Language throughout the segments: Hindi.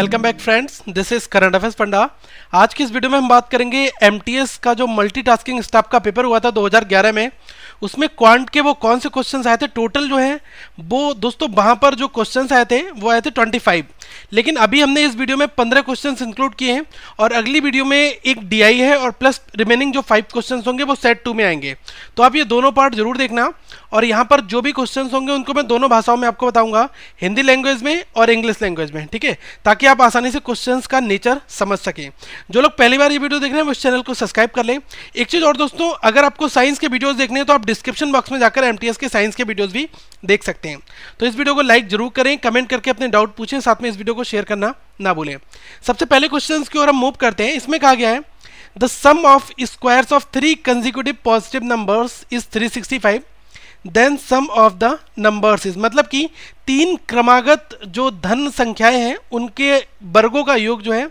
Welcome back friends, this is current affairs panda. आज की इस वीडियो में हम बात करेंगे एमटीएस का जो मल्टीटास्किंग स्टाफ का पेपर हुआ था 2011 में, उसमें क्वांट के वो कौन से क्वेश्चंस आए थे। टोटल जो है वो दोस्तों वहां पर जो क्वेश्चंस आए थे वो आए थे 25, लेकिन अभी हमने इस वीडियो में 15 क्वेश्चंस इंक्लूड किए हैं और अगली वीडियो में एक डीआई है और प्लस रिमेनिंग जो 5 क्वेश्चंस होंगे वो सेट 2 में आएंगे। तो आप ये दोनों पार्ट जरूर देखना और यहाँ पर जो भी क्वेश्चंस होंगे उनको मैं दोनों भाषाओं में आपको बताऊंगा, हिंदी लैंग्वेज में और इंग्लिश लैंग्वेज में, ठीक है, ताकि आप आसानी से क्वेश्चंस का नेचर समझ सकें। जो लोग पहली बार ये वीडियो देख रहे हैं वो इस चैनल को सब्सक्राइब कर लें। एक चीज़ और दोस्तों, अगर आपको साइंस के वीडियोस देखने हैं तो आप डिस्क्रिप्शन बॉक्स में जाकर एमटीएस के साइंस के वीडियोस भी देख सकते हैं। तो इस वीडियो को लाइक जरूर करें, कमेंट करके अपने डाउट पूछें, साथ में इस वीडियो को शेयर करना ना भूलें। सबसे पहले क्वेश्चन की ओर हम मूव करते हैं। इसमें कहा गया है the sum of squares of 3 consecutive positive numbers is 365, then sum of the numbers is, मतलब कि 3 क्रमागत जो धन संख्याएं हैं उनके वर्गों का योग जो है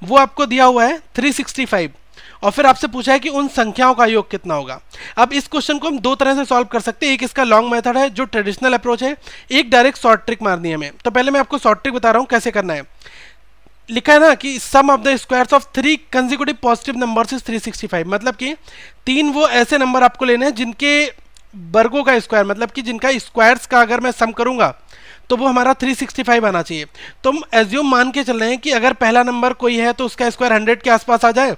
वो आपको दिया हुआ है 365 और फिर आपसे पूछा है कि उन संख्याओं का योग कितना होगा। अब इस क्वेश्चन को हम दो तरह से सॉल्व कर सकते हैं। एक इसका लॉन्ग मेथड है जो ट्रेडिशनल अप्रोच है, एक डायरेक्ट शॉर्ट ट्रिक मारनी है हमें। तो पहले मैं आपको शॉर्ट ट्रिक बता रहा हूं कैसे करना है। लिखा है ना कि sum of the squares of 3 consecutive positive numbers is 365, मतलब कि 3 वो ऐसे नंबर आपको लेने हैं जिनके वर्गों का स्क्वायर, मतलब कि जिनका स्क्वायर्स का अगर मैं सम करूंगा तो वो हमारा 365 आना चाहिए। तो हम एज्यूम मान के चल रहे हैं कि अगर पहला नंबर कोई है तो उसका स्क्वायर 100 के आसपास आ जाए,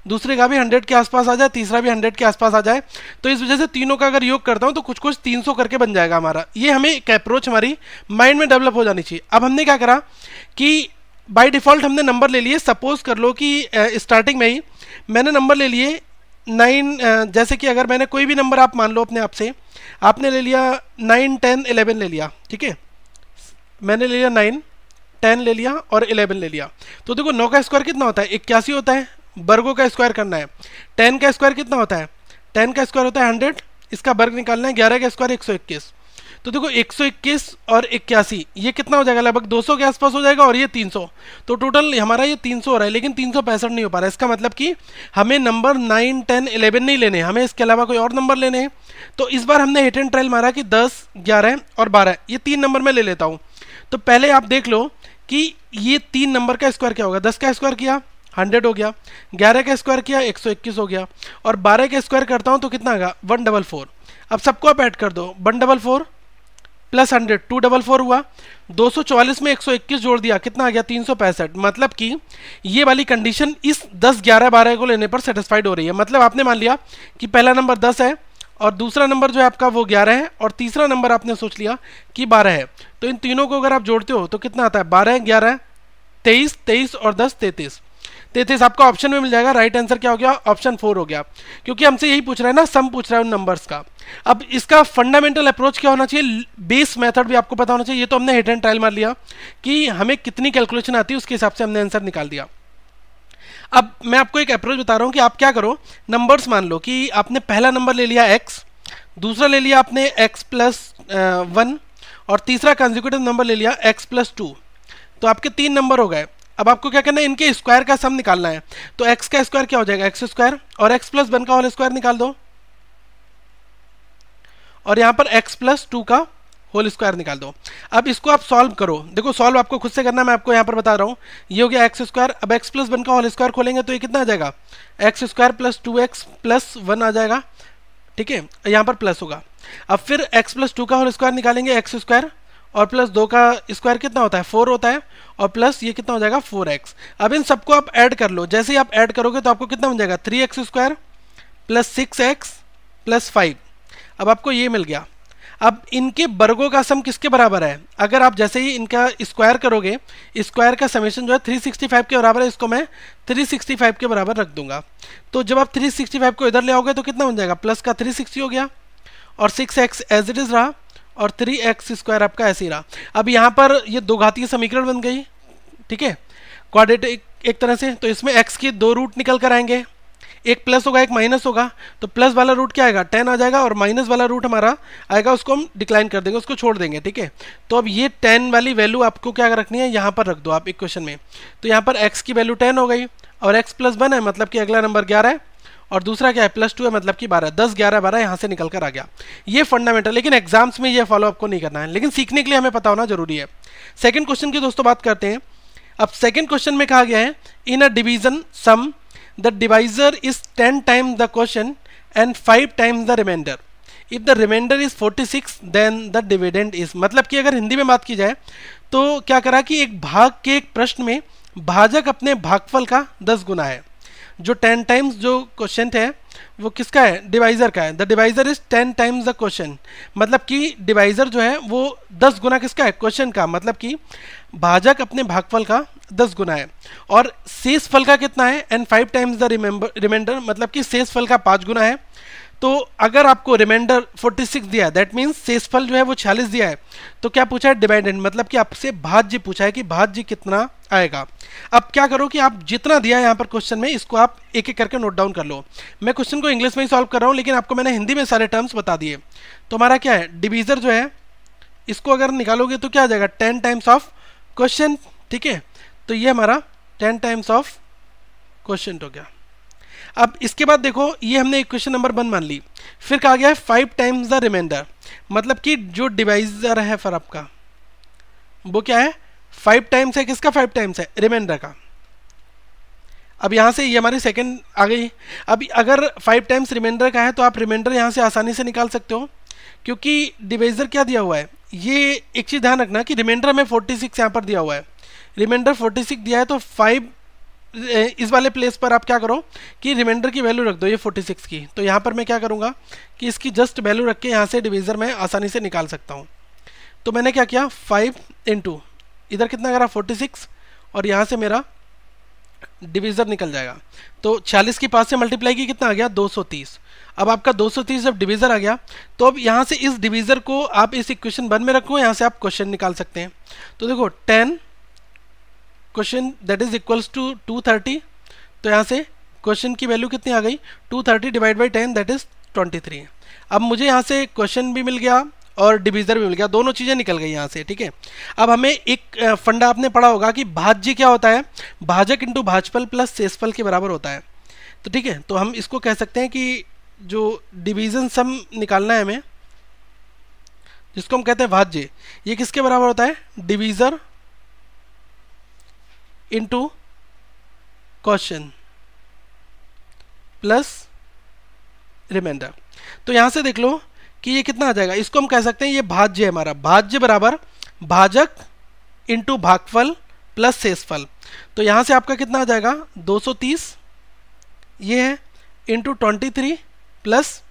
दूसरे का भी 100 के आसपास आ जाए, तीसरा भी 100 के आसपास आ जाए। तो इस वजह से तीनों का अगर योग करता हूं तो कुछ कुछ 300 करके बन जाएगा हमारा। ये हमें एक अप्रोच हमारी माइंड में डेवलप हो जानी चाहिए। अब हमने क्या करा कि बाय डिफॉल्ट हमने नंबर ले लिए। सपोज कर लो कि स्टार्टिंग में ही मैंने नंबर ले लिए 9, जैसे कि अगर मैंने कोई भी नंबर आप मान लो अपने आप से, आपने ले लिया 9, 10, 11 ले लिया, ठीक है, मैंने ले लिया 9, 10 ले लिया और 11 ले लिया। तो देखो 9 का स्क्वायर कितना होता है, 81 होता है। वर्गों का स्क्वायर करना है। 10 का स्क्वायर कितना होता है, 10 का स्क्वायर होता है 100, इसका वर्ग निकालना है। 11 का स्क्वायर 121। तो देखो 121 और 81 ये कितना हो जाएगा, लगभग 200 के आसपास हो जाएगा और ये 300। तो टोटल हमारा ये 300 हो रहा है, लेकिन 365 नहीं हो पा रहा है। इसका मतलब कि हमें नंबर 9, 10, 11 नहीं लेने, हमें इसके अलावा कोई और नंबर लेने हैं। तो इस बार हमने हिट एंड ट्रायल मारा कि 10, 11 और 12 ये 3 नंबर मैं ले लेता हूँ। तो पहले आप देख लो कि ये 3 नंबर का स्क्वायर क्या होगा। 10 का स्क्वायर किया 100 हो गया, 11 का स्क्वायर किया 121 हो गया और 12 का स्क्वायर करता हूँ तो कितना आएगा 144। अब सबको आप ऐड कर दो, 144 प्लस 100 244 हुआ। 244 में 121 जोड़ दिया, कितना आ गया 365। मतलब कि ये वाली कंडीशन इस 10, 11, 12 को लेने पर सेटिस्फाइड हो रही है। मतलब आपने मान लिया कि पहला नंबर 10 है और दूसरा नंबर जो है आपका वो 11 है और तीसरा नंबर आपने सोच लिया कि 12 है। तो इन तीनों को अगर आप जोड़ते हो तो कितना आता है 12, 11, 23, 23 और 10 33। 33 आपका ऑप्शन में मिल जाएगा। राइट आंसर क्या हो गया, ऑप्शन 4 हो गया, क्योंकि हमसे यही पूछ रहा है ना, सम पूछ रहा है उन नंबर्स का। अब इसका फंडामेंटल अप्रोच क्या होना चाहिए, बेस मेथड भी आपको पता होना चाहिए। ये तो हमने हिट एंड ट्रायल मार लिया कि हमें कितनी कैलकुलेशन आती है, उसके हिसाब से हमने आंसर निकाल दिया। अब मैं आपको एक अप्रोच बता रहा हूं कि आप क्या करो, नंबर्स मान लो कि आपने पहला नंबर ले लिया x, दूसरा ले लिया आपने x प्लस 1 और तीसरा कंसेक्यूटिव नंबर ले लिया x प्लस 2। तो आपके 3 नंबर हो गए। अब आपको क्या करना है, इनके स्क्वायर का सम निकालना है। तो x का स्क्वायर क्या हो जाएगा, x स्क्वायर, और x प्लस 1 का होल स्क्वायर निकाल दो और यहां पर x प्लस 2 का होल स्क्वायर निकाल दो। अब इसको आप सॉल्व करो। देखो सॉल्व आपको खुद से करना है, मैं आपको यहाँ पर बता रहा हूँ। ये हो गया एक्स स्क्वायर। अब एक्स प्लस 1 का होल स्क्वायर खोलेंगे तो ये कितना आ जाएगा, x square plus 2x plus 1 आ जाएगा, ठीक है, यहाँ पर प्लस होगा। अब फिर x प्लस 2 का होल स्क्वायर निकालेंगे, एक्स स्क्वायर और प्लस 2 का स्क्वायर कितना होता है 4 होता है और प्लस ये कितना हो जाएगा 4x। अब इन सबको आप ऐड कर लो। जैसे ही आप ऐड करोगे तो आपको कितना बन जाएगा 3x square plus 6x plus 5। अब आपको ये मिल गया। अब इनके वर्गों का सम किसके बराबर है, अगर आप जैसे ही इनका स्क्वायर करोगे, स्क्वायर का समेशन जो है 365 के बराबर है, इसको मैं 365 के बराबर रख दूंगा। तो जब आप 365 को इधर ले आओगे तो कितना बन जाएगा, प्लस का 360 हो गया और 6x एज इट इज रहा और 3x स्क्वायर आपका ऐसे ही रहा। अब यहाँ पर ये दो घातीय समीकरण बन गई, ठीक है, क्वाड्रेटिक एक तरह से। तो इसमें x के 2 रूट निकल कर आएंगे, एक प्लस होगा एक माइनस होगा। तो प्लस वाला रूट क्या आएगा 10 आ जाएगा और माइनस वाला रूट हमारा आएगा, उसको हम डिक्लाइन कर देंगे, उसको छोड़ देंगे, ठीक है। तो अब ये 10 वाली वैल्यू आपको क्या रखनी है, यहाँ पर रख दो आप इक्वेशन में। तो यहाँ पर x की वैल्यू 10 हो गई और x प्लस 1 है, मतलब कि अगला नंबर 11 है और दूसरा क्या है प्लस 2 है, मतलब कि 12। 10, 11, 12 यहाँ से निकल कर आ गया। ये फंडामेंटल, लेकिन एग्जाम्स में ये फॉलो आपको नहीं करना है, लेकिन सीखने के लिए हमें पता होना जरूरी है। सेकंड क्वेश्चन की दोस्तों बात करते हैं। अब सेकेंड क्वेश्चन में कहा गया है in a division sum the divisor is 10 times the quotient and 5 times the remainder. If the remainder is 46 then the dividend is. मतलब कि अगर हिंदी में बात की जाए तो क्या करा कि एक भाग के एक प्रश्न में भाजक अपने भागफल का 10 गुना है। जो 10 टाइम्स जो क्वेश्चन है वो किसका है, डिवाइजर का है। The divisor is 10 times the question, मतलब कि डिवाइजर जो है वो 10 गुना किसका है, क्वेश्चन का। मतलब कि भाजक अपने भागफल का 10 गुना है और शेष फल का कितना है, एंड 5 टाइम्स द रिमाइंडर, मतलब कि शेष फल का 5 गुना है। तो अगर आपको रिमाइंडर 46 दिया है दैट मीन्स शेषफल जो है वो 46 दिया है, तो क्या पूछा है, डिवाइडेंड, मतलब कि आपसे भाज्य पूछा है कि भाज्य कितना आएगा। अब क्या करो कि आप जितना दिया है यहाँ पर क्वेश्चन में इसको आप एक एक करके नोट डाउन कर लो। मैं क्वेश्चन को इंग्लिश में ही सॉल्व कर रहा हूँ लेकिन आपको मैंने हिंदी में सारे टर्म्स बता दिए। तो हमारा क्या है, डिवीजर जो है इसको अगर निकालोगे तो क्या आ जाएगा, 10 टाइम्स ऑफ क्वेश्चन। ठीक है, तो ये हमारा 10 टाइम्स ऑफ क्वेश्चन हो गया। अब इसके बाद देखो ये हमने क्वेश्चन नंबर 1 मान ली, फिर कहा गया है 5 टाइम्स द रिमाइंडर, मतलब कि जो डिवाइजर है फिर आपका वो क्या है, 5 टाइम्स है, किसका 5 टाइम्स है, रिमाइंडर का। अब यहाँ से ये हमारी सेकंड आ गई। अब अगर 5 टाइम्स रिमाइंडर का है तो आप रिमाइंडर यहाँ से आसानी से निकाल सकते हो, क्योंकि डिवाइजर क्या दिया हुआ है, ये एक चीज़ ध्यान रखना कि रिमाइंडर में 46 यहाँ पर दिया हुआ है, रिमाइंडर 46 दिया है तो 5 इस वाले प्लेस पर आप क्या करो कि रिमाइंडर की वैल्यू रख दो ये 46 की। तो यहाँ पर मैं क्या करूँगा कि इसकी जस्ट वैल्यू रख के यहाँ से डिवीजर में आसानी से निकाल सकता हूँ। तो मैंने क्या किया, 5 इंटू इधर कितना करा 46 और यहाँ से मेरा डिवीजर निकल जाएगा। तो 46 की 5 से मल्टीप्लाई की कितना आ गया, 230। अब आपका 230 जब डिवीजर आ गया तो अब यहाँ से इस डिवीजर को आप इस इक्वेशन 1 में रखो, यहाँ से आप क्वेश्चन निकाल सकते हैं। तो देखो 10 question that is equals to 230, तो यहाँ से क्वेश्चन की वैल्यू कितनी आ गई, 230 डिवाइड बाई 10 दैट इज 23। अब मुझे यहाँ से क्वेश्चन भी मिल गया और डिवीजर भी मिल गया, दोनों चीज़ें निकल गई यहाँ से। ठीक है, अब हमें एक फंडा आपने पढ़ा होगा कि भाज्य क्या होता है, भाजक इंटू भाजफल प्लस शेषफल के बराबर होता है। तो ठीक है, तो हम इसको कह सकते हैं कि जो डिवीजन सम निकालना है हमें, जिसको हम कहते हैं भाज्य, ये किसके बराबर होता है, divisor into question plus remainder. तो यहां से देख लो कि ये कितना आ जाएगा, इसको हम कह सकते हैं ये भाज्य है हमारा, भाज्य बराबर भाजक इंटू भागफल प्लस शेषफल। तो यहां से आपका कितना आ जाएगा, 230 ये है इंटू 23 प्लस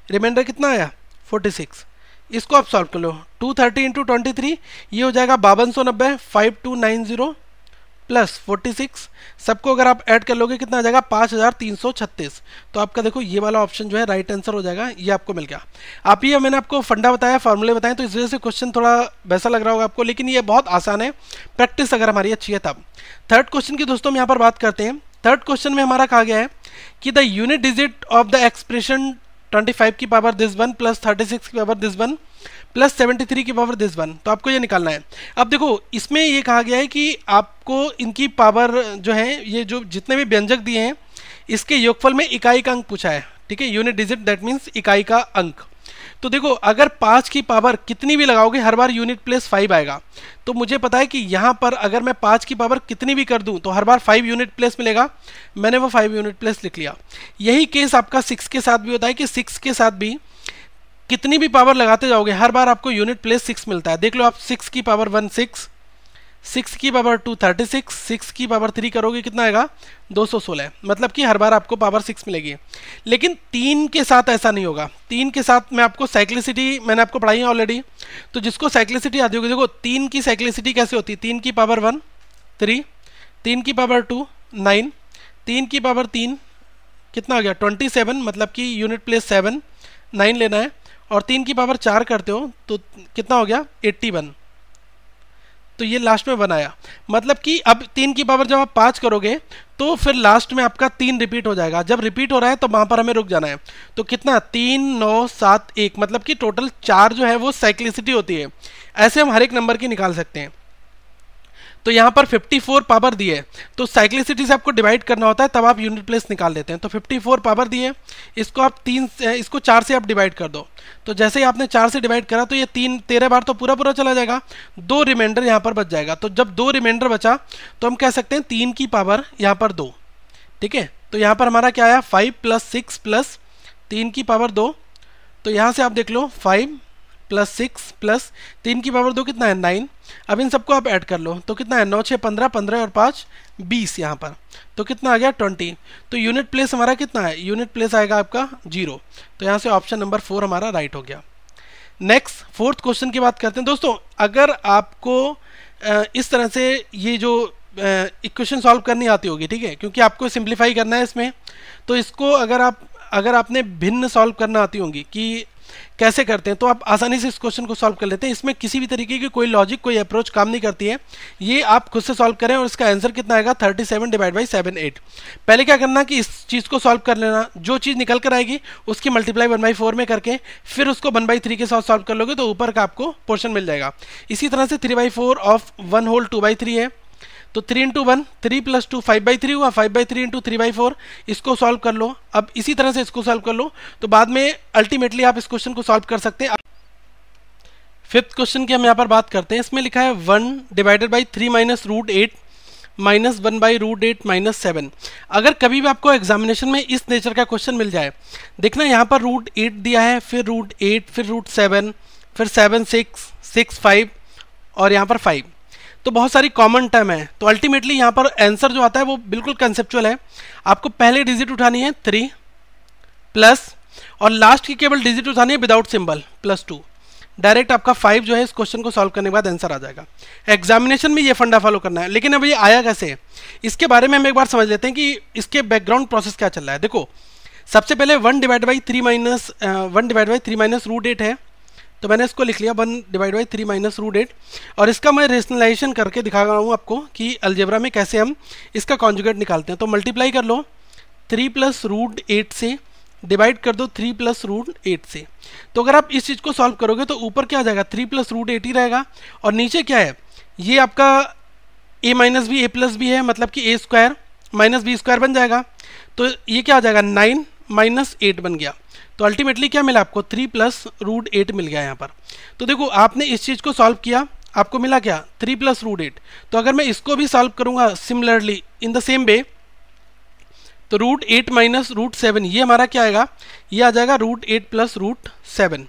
रिमाइंडर कितना आया 46। इसको आप सॉल्व कर लो, 230 इंटू 23 ये हो जाएगा 5290, 5290 प्लस 46, सबको अगर आप ऐड कर लोगे कितना आ जाएगा 5336। तो आपका देखो ये वाला ऑप्शन जो है राइट आंसर हो जाएगा, ये आपको मिल गया। आप ये मैंने आपको फंडा बताया, फॉर्मूले बताए, तो इस वजह से क्वेश्चन थोड़ा वैसा लग रहा होगा आपको, लेकिन ये बहुत आसान है, प्रैक्टिस अगर हमारी अच्छी है तब। थर्ड क्वेश्चन की दोस्तों हम यहाँ पर बात करते हैं। थर्ड क्वेश्चन में हमारा कहा गया है कि the unit digit of the expression 25 की पावर दिस वन प्लस 36 की पावर दिस वन प्लस 73 की पावर दिस वन। तो आपको ये निकालना है। अब देखो इसमें ये कहा गया है कि आपको इनकी पावर जो है, ये जो जितने भी व्यंजक दिए हैं इसके योगफल में इकाई का अंक पूछा है। ठीक है, यूनिट डिजिट दैट मीन्स इकाई का अंक। तो देखो अगर 5 की पावर कितनी भी लगाओगे हर बार यूनिट प्लेस 5 आएगा। तो मुझे पता है कि यहाँ पर अगर मैं 5 की पावर कितनी भी कर दूं तो हर बार 5 यूनिट प्लेस मिलेगा, मैंने वो 5 यूनिट प्लेस लिख लिया। यही केस आपका 6 के साथ भी होता है कि 6 के साथ भी कितनी भी पावर लगाते जाओगे हर बार आपको यूनिट प्लेस 6 मिलता है। देख लो आप 6 की पावर 1 6, 6 की पावर 2 36, 6 की पावर 3 करोगे कितना आएगा 216, मतलब कि हर बार आपको पावर 6 मिलेगी। लेकिन 3 के साथ ऐसा नहीं होगा। 3 के साथ मैं आपको साइक्लिसिटी मैंने आपको पढ़ाई है ऑलरेडी, तो जिसको साइक्लिसिटी आती होगी, देखो 3 की साइक्लिसिटी कैसे होती है, 3 की पावर 1 3, 3 की पावर 2 9, 3 की पावर 3 कितना आ गया 27, मतलब कि यूनिट प्लेस 7 9 लेना है, और 3 की पावर 4 करते हो तो कितना हो गया 81, तो ये लास्ट में 1 आया। मतलब कि अब 3 की पावर जब आप 5 करोगे तो फिर लास्ट में आपका 3 रिपीट हो जाएगा। जब रिपीट हो रहा है तो वहाँ पर हमें रुक जाना है। तो कितना 3 9 7 1, मतलब कि टोटल 4 जो है वो साइक्लिसिटी होती है। ऐसे हम हर एक नंबर की निकाल सकते हैं। तो यहाँ पर 54 पावर दी है, तो साइक्लिसिटी से आपको डिवाइड करना होता है, तब आप यूनिट प्लेस निकाल देते हैं। तो 54 पावर दी है, इसको आप 4 से आप डिवाइड कर दो। तो जैसे ही आपने 4 से डिवाइड करा तो ये 13 बार तो पूरा चला जाएगा, 2 रिमाइंडर यहाँ पर बच जाएगा। तो जब 2 रिमाइंडर बचा तो हम कह सकते हैं 3 की पावर यहाँ पर 2, ठीक है। तो यहाँ पर हमारा क्या आया, 5 + 6 + 3 की पावर 2। तो यहाँ से आप देख लो 5 + 6 + 3 की पावर 2 कितना है, 9। अब इन सबको आप ऐड कर लो तो कितना है, 9 6 15, 15 और 5 20 यहाँ पर, तो कितना आ गया 20। तो यूनिट प्लेस हमारा कितना है, यूनिट प्लेस आएगा आपका 0। तो यहाँ से ऑप्शन नंबर 4 हमारा राइट हो गया। नेक्स्ट 4th क्वेश्चन की बात करते हैं दोस्तों। अगर आपको इस तरह से ये जो इक्वेशन सॉल्व करनी आती होगी, ठीक है, क्योंकि आपको सिंप्लीफाई करना है इसमें, तो इसको अगर आपने भिन्न सॉल्व करना आती होंगी कि कैसे करते हैं, तो आप आसानी से इस क्वेश्चन को सॉल्व कर लेते हैं। इसमें किसी भी तरीके की कोई लॉजिक, कोई अप्रोच काम नहीं करती है, ये आप खुद से सॉल्व करें और इसका आंसर कितना आएगा, 37 / 7 8। पहले क्या करना कि इस चीज़ को सॉल्व कर लेना, जो चीज़ निकल कर आएगी उसकी मल्टीप्लाई 1/4 में करके फिर उसको 1/3 के साथ सॉल्व कर लोगे तो ऊपर का आपको पोर्शन मिल जाएगा। इसी तरह से 3/4 ऑफ 1 होल 2/3 है, तो 3 × 1 3 + 2 5/3 हुआ, 5/3 × 3/4, इसको सॉल्व कर लो। अब इसी तरह से इसको सॉल्व कर लो तो बाद में अल्टीमेटली आप इस क्वेश्चन को सॉल्व कर सकते हैं। 5th क्वेश्चन की हम यहाँ पर बात करते हैं। इसमें लिखा है 1 / 3 - √8 -1 /√8 - 7। अगर कभी भी आपको एग्जामिनेशन में इस नेचर का क्वेश्चन मिल जाए, देखना यहाँ पर √8 दिया है, फिर √8, फिर √7, फिर 7 6 6 5 और यहाँ पर 5, तो बहुत सारी कॉमन टर्म है। तो अल्टीमेटली यहाँ पर आंसर जो आता है वो बिल्कुल कंसेप्चुअल है। आपको पहले डिजिट उठानी है 3 प्लस और लास्ट की केवल डिजिट उठानी है विदाउट सिंबल +2। डायरेक्ट आपका 5 जो है इस क्वेश्चन को सॉल्व करने के बाद आंसर आ जाएगा। एग्जामिनेशन में ये फंडा फॉलो करना है। लेकिन अब ये आया कैसे, इसके बारे में हम एक बार समझ लेते हैं कि इसके बैकग्राउंड प्रोसेस क्या चल रहा है। देखो, सबसे पहले 1 / 3 - √8 है, तो मैंने इसको लिख लिया 1 / 3 - √8 और इसका मैं रेशनलाइजेशन करके दिखा रहा हूँ आपको कि अलजेब्रा में कैसे हम इसका कॉन्जुगेट निकालते हैं। तो मल्टीप्लाई कर लो 3 + √8 से, डिवाइड कर दो 3 + √8 से। तो अगर आप इस चीज़ को सॉल्व करोगे तो ऊपर क्या आ जाएगा, 3 + √8 ही रहेगा और नीचे क्या है, ये आपका a - b a + b है, मतलब कि a² - b² बन जाएगा। तो ये क्या आ जाएगा, 9 - 8 बन गया। तो अल्टीमेटली क्या मिला आपको, 3 + √8 मिल गया यहाँ पर। तो देखो, आपने इस चीज़ को सॉल्व किया, आपको मिला क्या, 3 + √8। तो अगर मैं इसको भी सॉल्व करूँगा similarly in the same way, तो √8 - √7 ये हमारा क्या आएगा, ये आ जाएगा √8 + √7,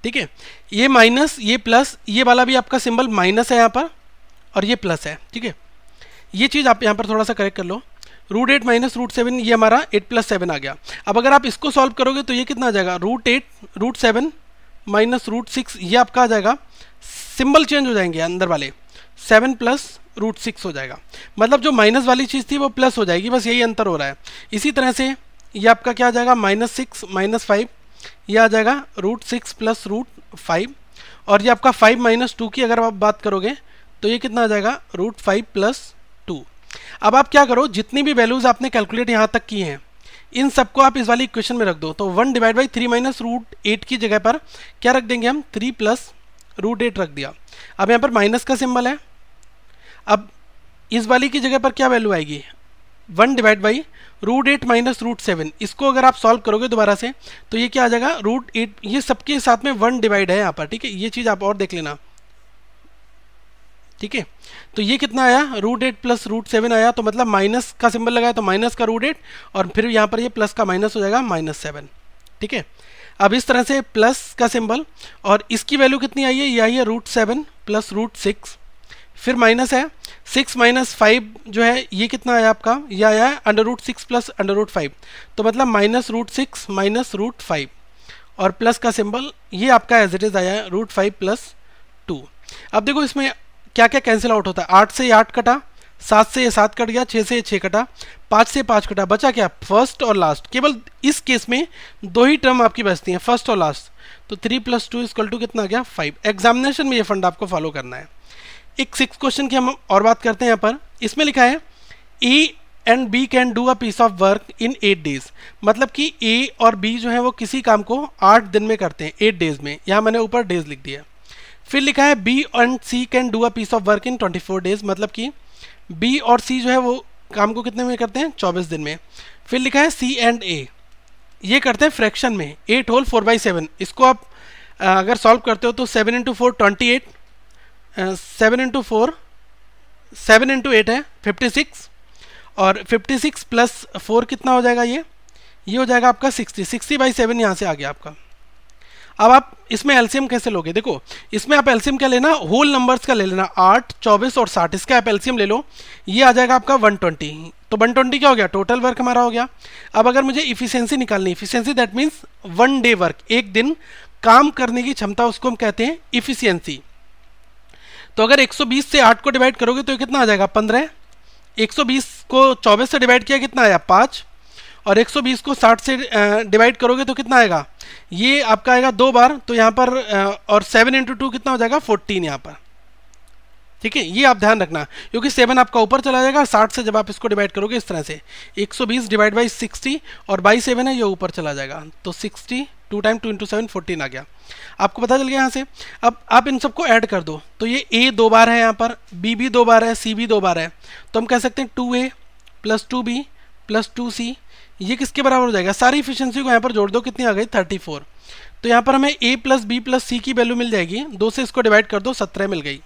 ठीक है। ये माइनस, ये प्लस, ये वाला भी आपका सिंबल माइनस है यहाँ पर और ये प्लस है, ठीक है। ये चीज़ आप यहाँ पर थोड़ा सा करेक्ट कर लो। √8 - √7 ये हमारा 8 + 7 आ गया। अब अगर आप इसको सॉल्व करोगे तो ये कितना आ जाएगा, √8 √7 - √6 ये आपका आ जाएगा, सिंबल चेंज हो जाएंगे अंदर वाले, 7 + √6 हो जाएगा। मतलब जो माइनस वाली चीज़ थी वो प्लस हो जाएगी, बस यही अंतर हो रहा है। इसी तरह से ये आपका क्या आ जाएगा, -6 - 5 ये आ जाएगा √6 + √5 और ये आपका 5 - 2 की अगर आप बात करोगे तो ये कितना आ जाएगा, √5 + 2। अब आप क्या करो, जितनी भी वैल्यूज़ आपने कैलकुलेट यहाँ तक की हैं इन सबको आप इस वाली इक्वेशन में रख दो। तो 1 / 3 - √8 की जगह पर क्या रख देंगे हम, 3 + √8 रख दिया। अब यहाँ पर माइनस का सिंबल है। अब इस वाली की जगह पर क्या वैल्यू आएगी, 1 / √8 - √7। इसको अगर आप सॉल्व करोगे दोबारा से तो ये क्या आ जाएगा, √8, ये सबके साथ में 1 डिवाइड है यहाँ पर, ठीक है। ये चीज़ आप और देख लेना, ठीक है। तो ये कितना आया, √8 + √7 आया, तो मतलब माइनस का सिंबल लगाया तो माइनस का √8 और फिर यहाँ पर ये प्लस का माइनस हो जाएगा -7, ठीक है। अब इस तरह से प्लस का सिंबल और इसकी वैल्यू कितनी आई है, ये आई है √7 + √6, फिर माइनस है 6 - 5 जो है ये कितना आया आपका, ये आया है √6 + √5, तो मतलब -√6 - √5 और प्लस का सिंबल ये आपका एज इट इज़ आया है √5 + 2। अब देखो इसमें क्या क्या कैंसिल आउट होता है, 8 से 8 कटा, 7 से ये 7 कट गया, 6 से 6 कटा, 5 से 5 कटा, बचा क्या, फर्स्ट और लास्ट। केवल इस केस में 2 ही टर्म आपकी बचती हैं, फर्स्ट और लास्ट। तो 3 + 2 = कितना आ गया, 5। एग्जामिनेशन में ये फंड आपको फॉलो करना है। एक 6th क्वेश्चन की हम और बात करते हैं। यहाँ पर इसमें लिखा है A and B can do a piece of work in 8 days. मतलब कि ए और बी जो है वो किसी काम को 8 दिन में करते हैं, 8 डेज में। यहाँ मैंने ऊपर डेज लिख दिया। फिर लिखा है B and C can do a piece of work in 24 days, मतलब कि बी और सी जो है वो काम को कितने में करते हैं, 24 दिन में। फिर लिखा है सी एंड ए, ये करते हैं फ्रैक्शन में, 8 होल 4/7। इसको आप अगर सॉल्व करते हो तो 7 इंटू 4 28, 7 इंटू 4 7 इंटू 8 है 56, और 56 प्लस 4 कितना हो जाएगा, ये हो जाएगा आपका 60। 60/7 यहाँ से आ गया आपका। अब आप इसमें एलसीएम कैसे लोगे, देखो इसमें आप एलसीएम क्या लेना, होल नंबर्स का ले लेना, 8, 24 और 60, इसका आप एलसीएम ले लो, ये आ जाएगा आपका 120। तो 120 क्या हो गया, टोटल वर्क हमारा हो गया। अब अगर मुझे इफिशियंसी निकालनी, efficiency that means 1 day work, एक दिन काम करने की क्षमता, उसको हम कहते हैं इफिशियंसी। तो अगर 120 से 8 को डिवाइड करोगे तो कितना आ जाएगा, 15। 120 को 24 से डिवाइड किया कितना आया, 5, और 120 को 60 से डिवाइड करोगे तो कितना आएगा, ये आपका आएगा 2 बार, तो यहाँ पर और 7 इंटू 2 कितना हो जाएगा, 14 यहाँ पर। ठीक है, ये आप ध्यान रखना, क्योंकि 7 आपका ऊपर चला जाएगा 60 से, जब आप इसको डिवाइड करोगे इस तरह से 120 डिवाइड बाई 60 और बाई 7 है, ये ऊपर चला जाएगा, तो 60 2 टाइम 2 इंटू 7 14 आ गया। आपको पता चल गया यहाँ से। अब आप इन सबको ऐड कर दो, तो ये A 2 बार है यहाँ पर, B भी 2 बार है, C भी 2 बार है, तो हम कह सकते हैं 2A plus 2B plus 2C, ये किसके बराबर हो जाएगा, सारी इफिशियंसी को यहाँ पर जोड़ दो, कितनी आ गई 34। तो यहाँ पर हमें A plus B plus C की वैल्यू मिल जाएगी, 2 से इसको डिवाइड कर दो, 17 मिल गई।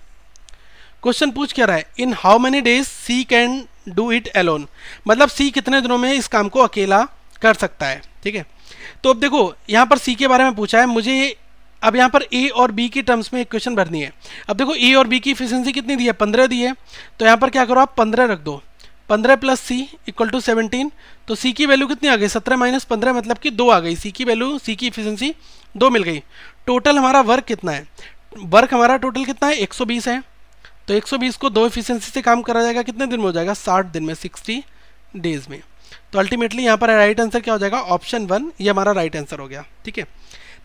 क्वेश्चन पूछ क्या रहा है, in how many days C can do it alone, मतलब C कितने दिनों में इस काम को अकेला कर सकता है। ठीक है, तो अब देखो यहाँ पर C के बारे में पूछा है मुझे, अब यहाँ पर A और B की टर्म्स में इक्वेशन भरनी है। अब देखो A और B की इफिशियंसी कितनी दी है, 15 दी है, तो यहाँ पर क्या करो आप 15 रख दो, 15 प्लस C इक्वल टू 17, तो C की वैल्यू कितनी आ गई, 17 माइनस 15 मतलब कि 2 आ गई, C की वैल्यू, C की इफिशियंसी 2 मिल गई। टोटल हमारा वर्क कितना है, वर्क हमारा टोटल कितना है, 120 है, तो 120 को 2 इफिशियंसी से काम करा जाएगा, कितने दिन में हो जाएगा, 60 दिन में, 60 डेज में। तो अल्टीमेटली यहाँ पर राइट आंसर क्या हो जाएगा, ऑप्शन 1, ये हमारा राइट आंसर हो गया। ठीक है,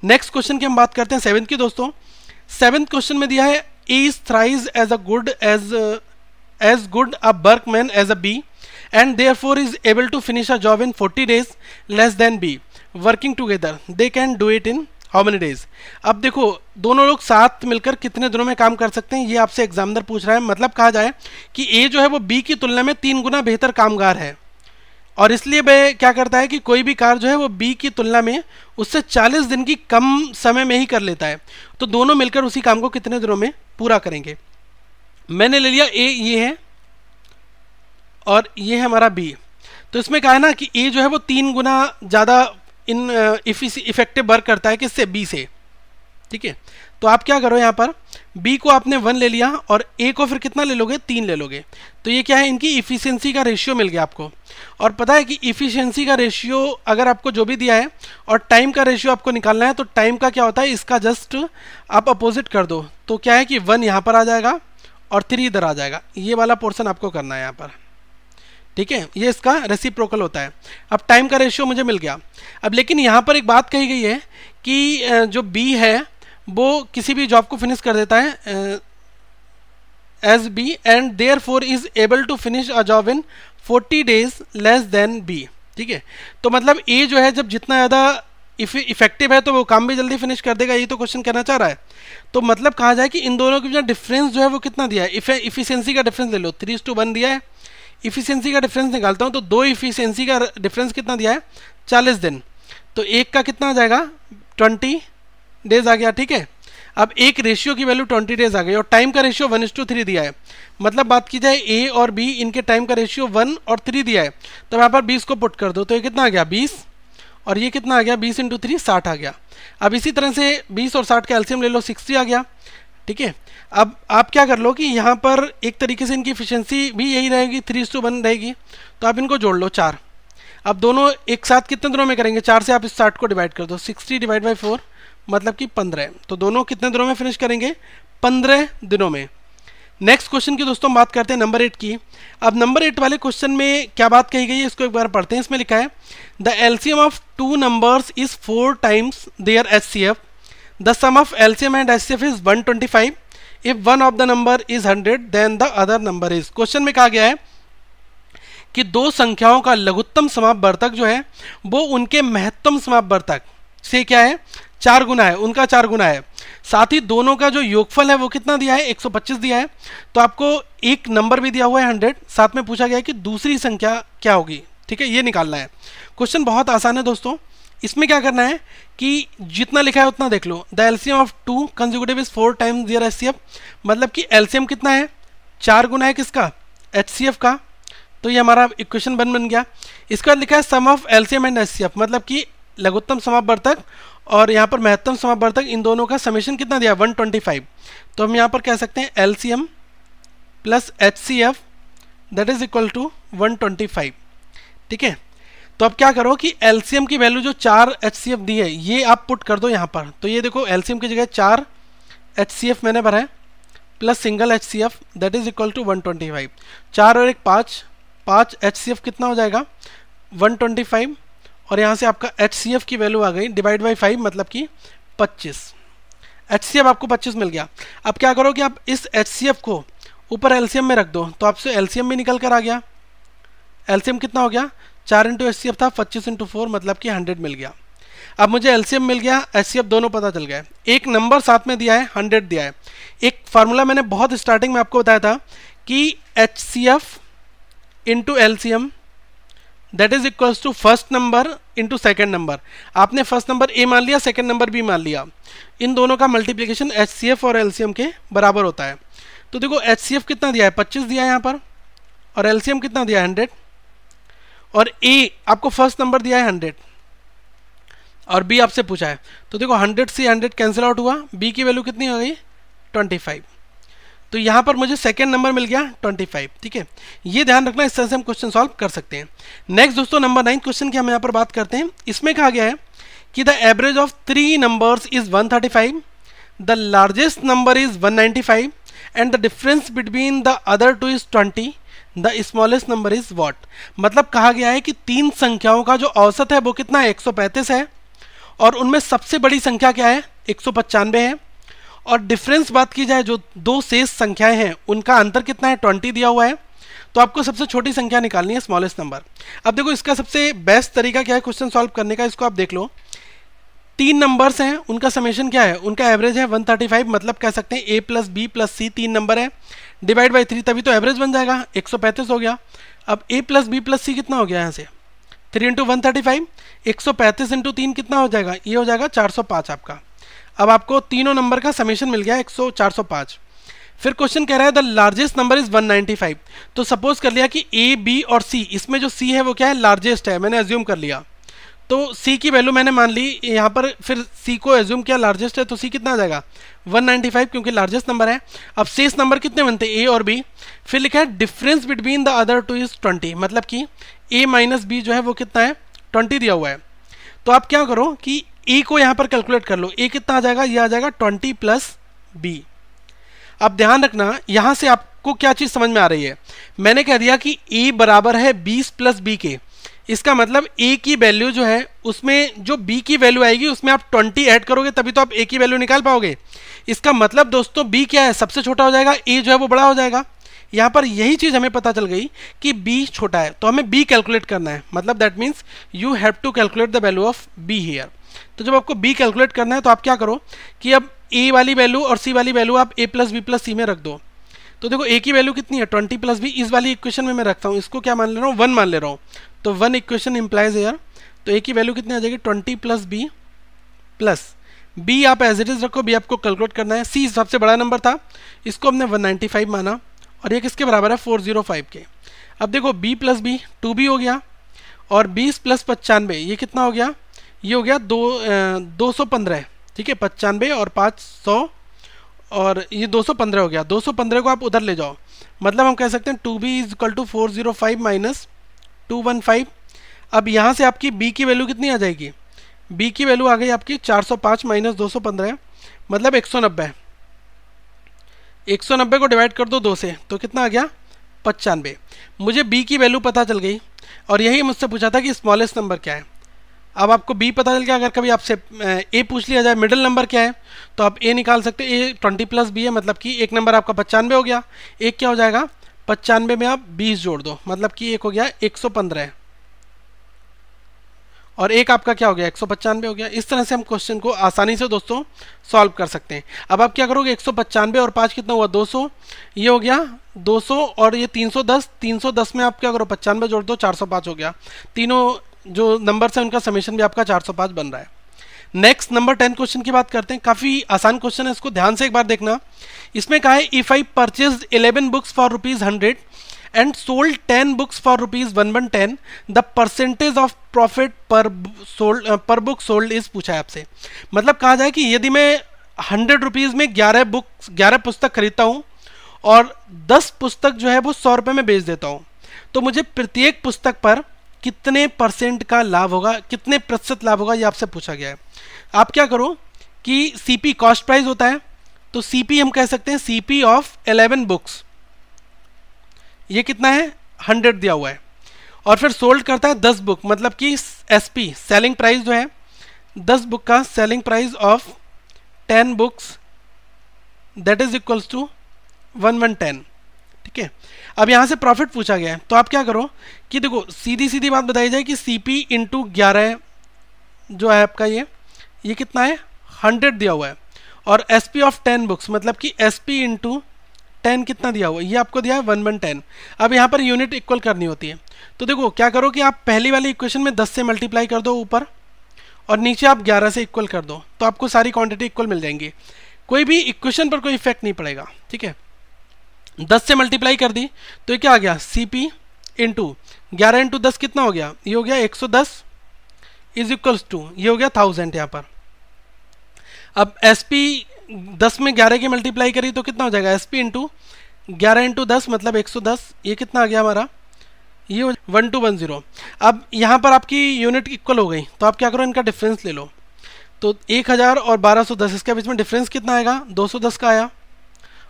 नेक्स्ट क्वेश्चन की हम बात करते हैं 7th की दोस्तों। 7th क्वेश्चन में दिया है A is thrice as good a workman as a B and therefore is able to finish a job in 40 days less than B. Working together they can do it in how many days? अब देखो दोनों लोग साथ मिलकर कितने दिनों में काम कर सकते हैं, ये आपसे एग्जामिनर पूछ रहा है। मतलब कहा जाए कि A जो है वो B की तुलना में 3 गुना बेहतर कामगार है, और इसलिए वह क्या करता है कि कोई भी कार्य जो है वो B की तुलना में उससे 40 दिन की कम समय में ही कर लेता है। तो दोनों मिलकर उसी काम को कितने दिनों में पूरा करेंगे। मैंने ले लिया A ये है और ये है हमारा B। तो इसमें कहा है ना कि A जो है वो 3 गुना ज़्यादा इफेक्टिव वर्क करता है किससे, B से। ठीक है, तो आप क्या करो, यहाँ पर B को आपने 1 ले लिया और A को फिर कितना ले लोगे, 3 ले लोगे। तो ये क्या है, इनकी इफिशियंसी का रेशियो मिल गया आपको। और पता है कि इफिशियंसी का रेशियो अगर आपको जो भी दिया है और टाइम का रेशियो आपको निकालना है, तो टाइम का क्या होता है, इसका जस्ट आप अपोजिट कर दो, तो क्या है कि 1 यहाँ पर आ जाएगा और 3 इधर आ जाएगा। ये वाला पोर्शन आपको करना है यहाँ पर। ठीक है, ये इसका रेसिप्रोकल होता है। अब टाइम का रेशियो मुझे मिल गया। अब लेकिन यहाँ पर एक बात कही गई है कि जो B है वो किसी भी जॉब को फिनिश कर देता है as B and therefore is able to finish a job in 40 days less than B। ठीक है, तो मतलब A जो है जब जितना ज़्यादा इफेक्टिव है तो वो काम भी जल्दी फिनिश कर देगा, ये तो क्वेश्चन कहना चाह रहा है। तो मतलब कहा जाए कि इन दोनों के बीच डिफरेंस जो है वो कितना दिया है, इफिशियंसी का डिफरेंस ले लो, 3:1 दिया है। इफिशियंसी का डिफरेंस निकालता हूँ तो 2 इफिशियंसी का डिफरेंस कितना दिया है, 40 दिन। तो एक का कितना आ जाएगा, 20 डेज आ गया। ठीक है, अब एक रेशियो की वैल्यू 20 डेज आ गई और टाइम का रेशियो 1:3 दिया है। मतलब बात की जाए A और B इनके टाइम का रेशियो 1 और 3 दिया है, तो यहाँ पर 20 को पुट कर दो, तो ये कितना आ गया 20, और ये कितना आ गया 20 × 3 60 आ गया। अब इसी तरह से 20 और 60 का एलसीएम ले लो, 60 आ गया। ठीक है, अब आप क्या कर लो कि यहाँ पर एक तरीके से इनकी इफिशियंसी भी यही रहेगी, 3:1 रहेगी, तो आप इनको जोड़ लो 4। अब दोनों एक साथ कितने दिनों में करेंगे, 4 से आप इस 60 को डिवाइड कर दो, 60 डिवाइड बाई 4 मतलब कि 15। तो दोनों कितने दिनों में फिनिश करेंगे, 15 दिनों में। नेक्स्ट क्वेश्चन की दोस्तों बात करते हैं नंबर 8 की। अब नंबर 8 वाले क्वेश्चन में क्या बात कही गई है, इसको एक बार पढ़ते हैं। इसमें लिखा है the LCM of 2 numbers is 4 times their HCF, the sum of LCM and HCF is 125, if one of the number is 100 then the other number is. Question में कहा गया है कि 2 संख्याओं का लघुत्तम समापवर्तक जो है वो उनके महत्तम समापवर्तक से क्या है, 4 गुना है, उनका 4 गुना है। साथ ही दोनों का जो योगफल है वो कितना दिया है, 125 दिया है। तो आपको एक नंबर भी दिया हुआ है 100, साथ में पूछा गया है कि दूसरी संख्या क्या होगी, ठीक है, ये निकालना है। क्वेश्चन बहुत आसान है दोस्तों। इसमें क्या करना है कि जितना लिखा है उतना देख लो। The LCM of 2 consecutive is 4 times their HCF, मतलब कि एलसीएम कितना है, 4 गुना है किसका, एचसीएफ का। तो ये हमारा इक्वेशन बन गया। इसके बाद लिखा है सम ऑफ एलसीएम एंड एचसीएफ, मतलब कि लघुत्तम समापवर्तक और यहाँ पर महत्तम समापवर्तक, इन दोनों का समेशन कितना दिया, 125। तो हम यहाँ पर कह सकते हैं LCM plus HCF that is equal to 125, ठीक है। तो अब क्या करो कि एलसीएम की वैल्यू जो 4 एचसीएफ दी है ये आप पुट कर दो यहाँ पर। तो ये देखो एलसीएम की जगह 4 एचसीएफ मैंने भरा है plus single HCF that is equal to 125। 4 और 1 5 एचसीएफ कितना हो जाएगा, 125। और यहाँ से आपका एचसीएफ की वैल्यू आ गई डिवाइड बाई 5, मतलब कि 25। एचसीएफ आपको 25 मिल गया। अब क्या करो कि आप इस एचसीएफ को ऊपर एलसीएम में रख दो, तो आपसे एलसीएम भी निकल कर आ गया। एलसीएम कितना हो गया, 4 इंटू एचसीएफ था, 25 इंटू 4 मतलब कि 100 मिल गया। अब मुझे एलसीएम मिल गया, एचसीएफ दोनों पता चल गए। एक नंबर साथ में दिया है, 100 दिया है। एक फार्मूला मैंने बहुत स्टार्टिंग में आपको बताया था कि HCF into LCM that is equals to first number into second number. आपने फर्स्ट नंबर ए मान लिया, सेकेंड नंबर बी मान लिया, इन दोनों का मल्टीप्लिकेशन एचसीएफ और एलसीएम के बराबर होता है। तो देखो एचसीएफ कितना दिया है, 25 दिया है यहाँ पर, और एलसीएम कितना दिया है, 100, और ए आपको फर्स्ट नंबर दिया है 100 और बी आपसे पूछा है। तो देखो 100 से 100 कैंसिल आउट हुआ, बी की वैल्यू कितनी हो गई, 25। तो यहाँ पर मुझे सेकेंड नंबर मिल गया 25, ठीक है। ये ध्यान रखना, इस तरह से हम क्वेश्चन सॉल्व कर सकते हैं। नेक्स्ट दोस्तों नंबर 9 क्वेश्चन की हम यहाँ पर बात करते हैं। इसमें कहा गया है कि the average of 3 numbers is 135, the largest number is 195 and the difference between the other 2 is 20, the smallest number is what. मतलब कहा गया है कि 3 संख्याओं का जो औसत है वो कितना है, 135 है, और उनमें सबसे बड़ी संख्या क्या है, 195 है, और डिफरेंस बात की जाए जो 2 शेष संख्याएं हैं उनका अंतर कितना है, 20 दिया हुआ है। तो आपको सबसे छोटी संख्या निकालनी है, स्मॉलेस्ट नंबर। अब देखो इसका सबसे बेस्ट तरीका क्या है क्वेश्चन सॉल्व करने का, इसको आप देख लो। 3 नंबर्स हैं, उनका समेशन क्या है, उनका एवरेज है 135, मतलब कह सकते हैं a plus B plus C 3 number है, डिवाइड बाई 3, तभी तो एवरेज बन जाएगा, 135 हो गया। अब a प्लस बी प्लस सी कितना हो गया, यहाँ से 3 इंटू 135, 135 इंटू 3 कितना हो जाएगा, ये हो जाएगा 405 आपका। अब आपको तीनों नंबर का समेशन मिल गया 405। फिर क्वेश्चन कह रहा है द लार्जेस्ट नंबर इज 195। तो सपोज कर लिया कि ए बी और सी, इसमें जो सी है वो क्या है, लार्जेस्ट है, मैंने एज्यूम कर लिया। तो सी की वैल्यू मैंने मान ली यहाँ पर, फिर सी को एज्यूम किया लार्जेस्ट है, तो सी कितना आ जाएगा 195 क्योंकि लार्जेस्ट नंबर है। अब शेष नंबर कितने बनते हैं, ए और बी। फिर लिखा है difference between the other 2 is 20, मतलब कि ए माइनस बी जो है वो कितना है, 20 दिया हुआ है। तो आप क्या करो कि ए को यहाँ पर कैलकुलेट कर लो, ए कितना आ जाएगा, ये आ जाएगा 20 प्लस बी। अब ध्यान रखना यहाँ से आपको क्या चीज़ समझ में आ रही है, मैंने कह दिया कि ए बराबर है 20 प्लस बी के। इसका मतलब ए की वैल्यू जो है उसमें जो बी की वैल्यू आएगी उसमें आप 20 ऐड करोगे तभी तो आप ए की वैल्यू निकाल पाओगे। इसका मतलब दोस्तों बी क्या है, सबसे छोटा हो जाएगा, ए जो है वो बड़ा हो जाएगा। यहाँ पर यही चीज़ हमें पता चल गई कि बी छोटा है, तो हमें बी कैलकुलेट करना है, मतलब that means you have to calculate the value of B here. तो जब आपको बी कैलकुलेट करना है तो आप क्या करो कि अब ए वाली वैल्यू और सी वाली वैल्यू आप ए प्लस बी प्लस सी में रख दो। तो देखो ए की वैल्यू कितनी है, 20 प्लस बी, इस वाली इक्वेशन में मैं रखता हूँ, इसको क्या मान ले रहा हूँ, 1 मान ले रहा हूँ। तो 1 इक्वेशन इंप्लाइज हेयर, तो ए की वैल्यू कितनी आ जाएगी, 20 प्लस बी प्लस बी आप एज इट इज रखो, बी आपको कैलकुलेट करना है। सी सबसे बड़ा नंबर था, इसको हमने 195 माना, और ये किसके बराबर है, 405 के। अब देखो बी प्लस बी 2b हो गया, और 20 प्लस 95 ये कितना हो गया, ये हो गया 215, ठीक है, 95 और 500 और ये 215 हो गया। 215 को आप उधर ले जाओ, मतलब हम कह सकते हैं 2b is equal to 405 minus 215। अब यहाँ से आपकी b की वैल्यू कितनी आ जाएगी, b की वैल्यू आ गई आपकी 405 माइनस 215, मतलब 190। 190 को डिवाइड कर दो 2 से, तो कितना आ गया 95। मुझे b की वैल्यू पता चल गई, और यही मुझसे पूछा था कि स्मॉलेस्ट नंबर क्या है। अब आपको b पता चल गया, अगर कभी आपसे a पूछ लिया जाए मिडिल नंबर क्या है, तो आप a निकाल सकते हैं। a 20 प्लस b है, मतलब कि एक नंबर आपका 95 हो गया, एक क्या हो जाएगा 95 में आप 20 जोड़ दो, मतलब कि एक हो गया 115, और एक आपका क्या हो गया 195 हो गया। इस तरह से हम क्वेश्चन को आसानी से दोस्तों सॉल्व कर सकते हैं। अब आप क्या करोगे 195 और 5 कितना हुआ 200, ये हो गया 200 और ये 310, 310 में आप क्या करो 95 जोड़ दो 405 हो गया। तीनों जो नंबर है उनका समेशन भी आपका 405 बन रहा है। नेक्स्ट नंबर 10 क्वेश्चन की बात करते हैं। काफी आसान क्वेश्चन है, इसको ध्यान से एक बार देखना। इसमें कहा है if I purchase 11 books for ₹100 and sold 10 books for ₹110 the percentage of profit per book sold is पूछा है आपसे। मतलब कहा जाए कि यदि मैं 100 रुपीज में 11 पुस्तक खरीदता हूं और 10 पुस्तक जो है वो 100 रुपए में बेच देता हूं, तो मुझे प्रत्येक पुस्तक पर कितने परसेंट का लाभ होगा, कितने प्रतिशत लाभ होगा, ये आपसे पूछा गया है। आप क्या करो कि सीपी कॉस्ट प्राइस होता है, तो सीपी हम कह सकते हैं सीपी ऑफ 11 बुक्स, ये कितना है 100 दिया हुआ है, और फिर सोल्ड करता है 10 बुक, मतलब कि एसपी सेलिंग प्राइस जो है 10 बुक का selling price of 10 books that is equals to 1110। ठीक है, अब यहां से प्रॉफिट पूछा गया है, तो आप क्या करो कि देखो सीधी सीधी बात बताई जाए कि सीपी इंटू 11 जो है आपका ये कितना है 100 दिया हुआ है, और एसपी ऑफ 10 बुक्स मतलब कि एसपी इंटू 10 कितना दिया हुआ है, ये आपको दिया है 1110। अब यहाँ पर यूनिट इक्वल करनी होती है, तो देखो क्या करो कि आप पहली वाली इक्वेशन में 10 से मल्टीप्लाई कर दो ऊपर, और नीचे आप 11 से इक्वल कर दो, तो आपको सारी क्वांटिटी इक्वल मिल जाएंगी, कोई भी इक्वेशन पर कोई इफेक्ट नहीं पड़ेगा। ठीक है, 10 से मल्टीप्लाई कर दी तो ये क्या आ गया सीपी इंटू 11 इंटू 10 कितना हो गया, ये हो गया 110 इज इक्वल्स टू ये हो गया 1000 यहाँ पर। अब एसपी 10 में 11 की मल्टीप्लाई करी तो कितना हो जाएगा एसपी इंटू 11 इंटू 10 मतलब 110, ये कितना आ गया हमारा ये 1210। अब यहाँ पर आपकी यूनिट इक्वल हो गई, तो आप क्या करो इनका डिफरेंस ले लो, तो 1000 और 1210 इसके बीच में डिफरेंस कितना आएगा 210 का आया,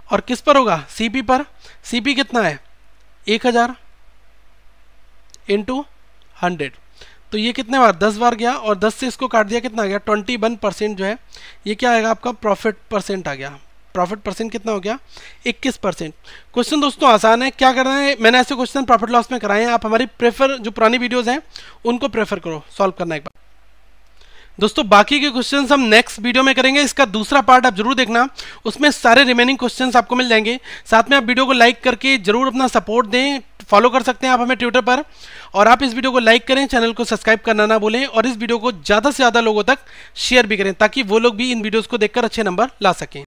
और किस पर होगा सीपी पर, सीपी कितना है 1000 इंटू 100, तो ये कितने बार 10 बार गया, और 10 से इसको काट दिया कितना आ गया 21% जो है ये क्या आएगा आपका प्रॉफिट परसेंट आ गया। प्रॉफिट परसेंट कितना हो गया 21%। क्वेश्चन दोस्तों आसान है, क्या करना है, मैंने ऐसे क्वेश्चन प्रॉफिट लॉस में कराए हैं, आप हमारी जो पुरानी वीडियोस हैं उनको प्रेफर करो सॉल्व करना एक बार। दोस्तों बाकी के क्वेश्चंस हम नेक्स्ट वीडियो में करेंगे, इसका दूसरा पार्ट आप जरूर देखना, उसमें सारे रिमेनिंग क्वेश्चंस आपको मिल जाएंगे। साथ में आप वीडियो को लाइक करके जरूर अपना सपोर्ट दें, फॉलो कर सकते हैं आप हमें ट्विटर पर, और आप इस वीडियो को लाइक करें, चैनल को सब्सक्राइब करना ना भूलें, और इस वीडियो को ज़्यादा से ज़्यादा लोगों तक शेयर भी करें ताकि वो लोग भी इन वीडियोज़ को देखकर अच्छे नंबर ला सकें।